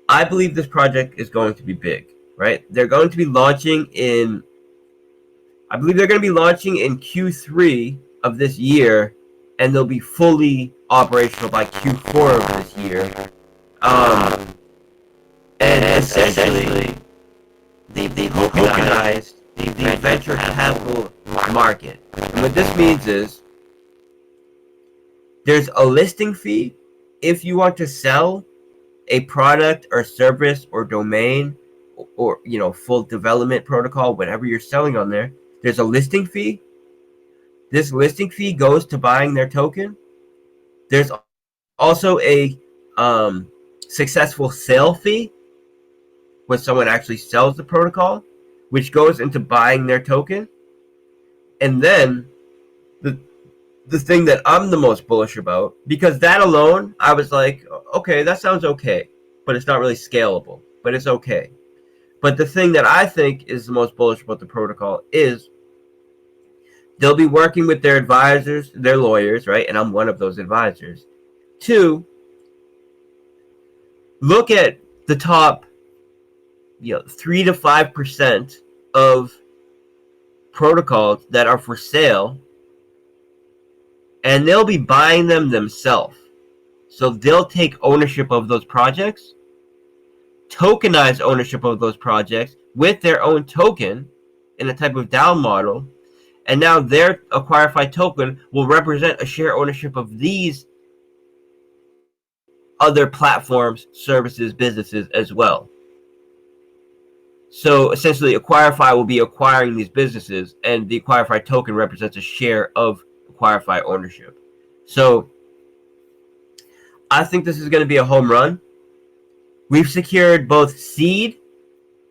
A: I believe this project is going to be big, right? They're going to be launching I believe they're going to be launching in Q3 of this year, and they'll be fully operational by Q4 of this year. And essentially, they've tokenized the venture capital market. And what this means is there's a listing fee if you want to sell a product or service or domain or full development protocol, whatever you're selling on there. There's a listing fee. This listing fee goes to buying their token. There's also a successful sale fee when someone actually sells the protocol, which goes into buying their token. And then the thing that I'm the most bullish about, because that alone, I was like, okay, that sounds okay, but it's not really scalable, but it's okay. But the thing that I think is the most bullish about the protocol is they'll be working with their advisors, their lawyers, right? And I'm one of those advisors, to look at the top 3 to 5% of protocols that are for sale, and they'll be buying them themselves. So they'll take ownership of those projects, tokenize ownership of those projects with their own token in a type of DAO model, and now their Acquirify token will represent a share ownership of these other platforms, services, businesses as well. So essentially, Acquirify will be acquiring these businesses, and the Acquirify token represents a share of Acquirify ownership. So I think this is going to be a home run. We've secured both seed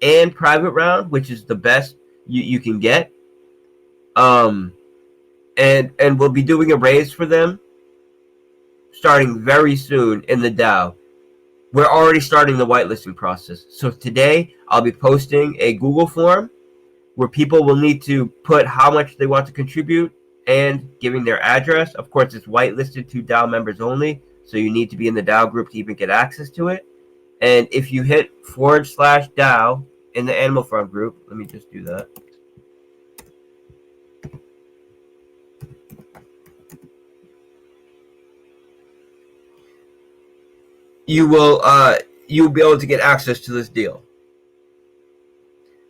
A: and private round, which is the best you can get. And we'll be doing a raise for them starting very soon in the DAO. We're already starting the whitelisting process. So today I'll be posting a Google form where people will need to put how much they want to contribute and giving their address. Of course, it's whitelisted to DAO members only, so you need to be in the DAO group to even get access to it. And if you hit /DAO in the Animal Farm group, let me just do that. You'll be able to get access to this deal.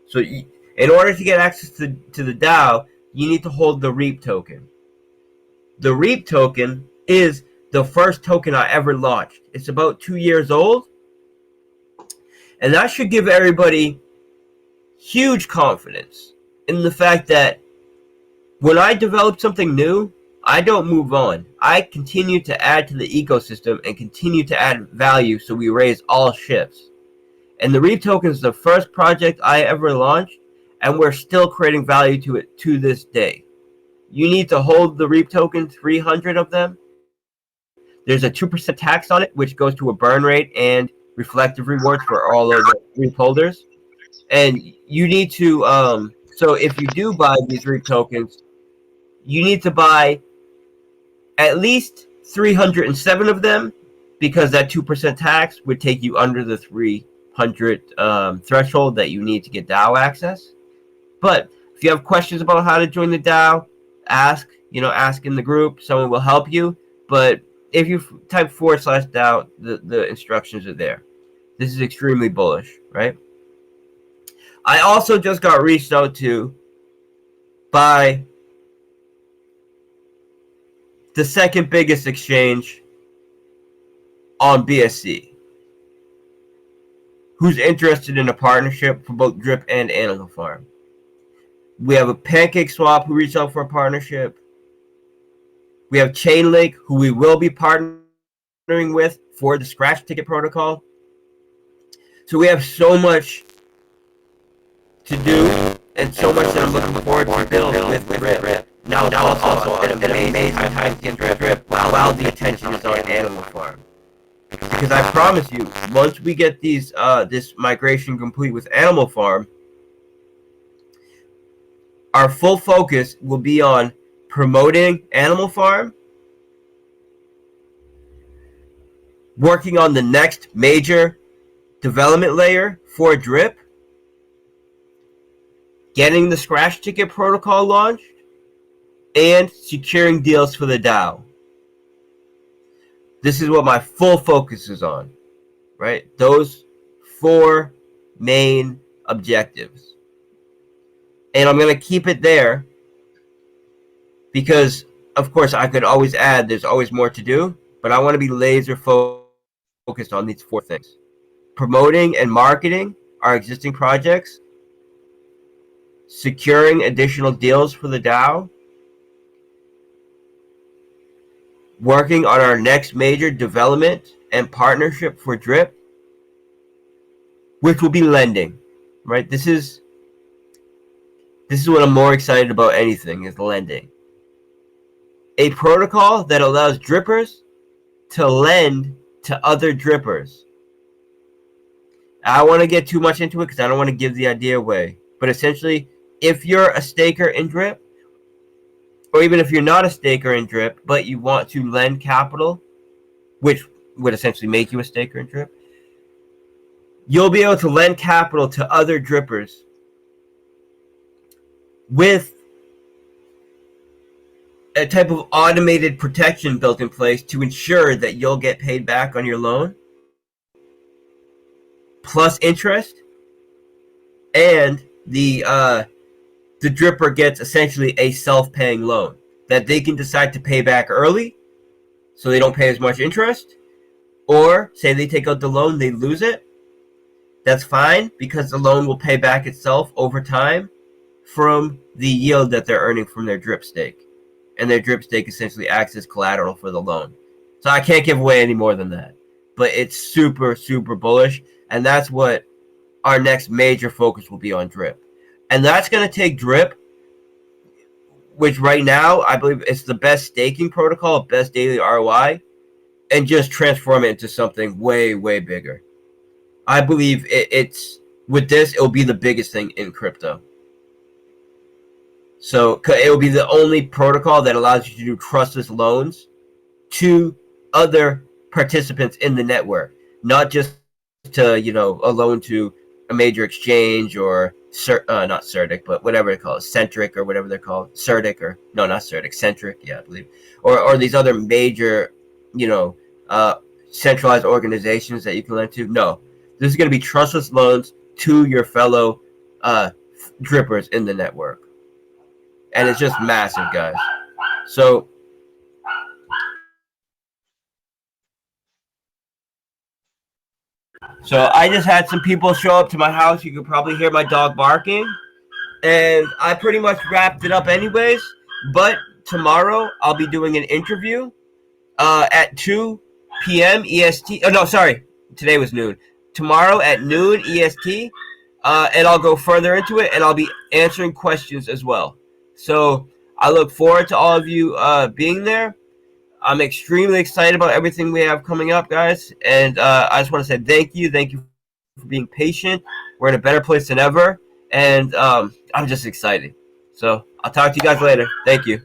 A: So in order to get access to the DAO, you need to hold the REAP token. The REAP token is the first token I ever launched. It's about 2 years old. And that should give everybody huge confidence in the fact that when I develop something new, I don't move on. I continue to add to the ecosystem and continue to add value so we raise all ships. And the REAP token is the first project I ever launched, and we're still creating value to it to this day. You need to hold the REAP token, 300 of them. There's a 2% tax on it, which goes to a burn rate and reflective rewards for all of the REAP holders. And you need to, so if you do buy these REAP tokens, you need to buy at least 307 of them, because that 2% tax would take you under the 300 threshold that you need to get DAO access. But if you have questions about how to join the DAO, ask in the group. Someone will help you. But if you type /DAO, the instructions are there. This is extremely bullish, right? I also just got reached out to by the second biggest exchange on BSC, who's interested in a partnership for both Drip and Animal Farm. We have a Pancake Swap who reached out for a partnership. We have Chainlink, who we will be partnering with for the Scratch Ticket protocol. So we have so much to do and so much that I'm looking forward to build with drip. Now it's also an amazing time to get drip while the attention is on Animal Farm. Because I promise you, once we get these this migration complete with Animal Farm, our full focus will be on promoting Animal Farm, working on the next major development layer for drip, getting the scratch ticket protocol launched, and securing deals for the DAO. This is what my full focus is on, right? Those 4 main objectives. And I'm going to keep it there because, of course, I could always add, there's always more to do, but I want to be laser focused on these 4 things. Promoting and marketing our existing projects, securing additional deals for the DAO, working on our next major development and partnership for drip, which will be lending, right? This is what I'm more excited about anything, is lending. A protocol that allows drippers to lend to other drippers. I don't want to get too much into it because I don't want to give the idea away. But essentially, if you're a staker in drip, or even if you're not a staker in drip, but you want to lend capital, which would essentially make you a staker in drip, you'll be able to lend capital to other drippers with a type of automated protection built in place to ensure that you'll get paid back on your loan, plus interest, and the dripper gets essentially a self-paying loan that they can decide to pay back early so they don't pay as much interest, or say they take out the loan, they lose it. That's fine because the loan will pay back itself over time from the yield that they're earning from their drip stake. And their drip stake essentially acts as collateral for the loan. So I can't give away any more than that. But it's super, super bullish. And that's what our next major focus will be on drip. And that's going to take drip, which right now I believe it's the best staking protocol, best daily ROI, and just transform it into something way, way bigger. I believe it's with this, it'll be the biggest thing in crypto. So it will be the only protocol that allows you to do trustless loans to other participants in the network, not just to, a loan to a major exchange or not Certic, but whatever they call it, Centric or whatever they're called, Certic or no, not Certic, Centric, yeah, I believe, or these other major, centralized organizations that you can lend to. No, this is going to be trustless loans to your fellow drippers in the network. And it's just massive, guys. So I just had some people show up to my house. You could probably hear my dog barking. And I pretty much wrapped it up anyways. But tomorrow I'll be doing an interview at 2 p.m. EST. Oh, no, sorry. Today was noon. Tomorrow at noon EST. And I'll go further into it. And I'll be answering questions as well. So I look forward to all of you being there. I'm extremely excited about everything we have coming up, guys. And I just want to say thank you. Thank you for being patient. We're in a better place than ever. And I'm just excited. So I'll talk to you guys later. Thank you.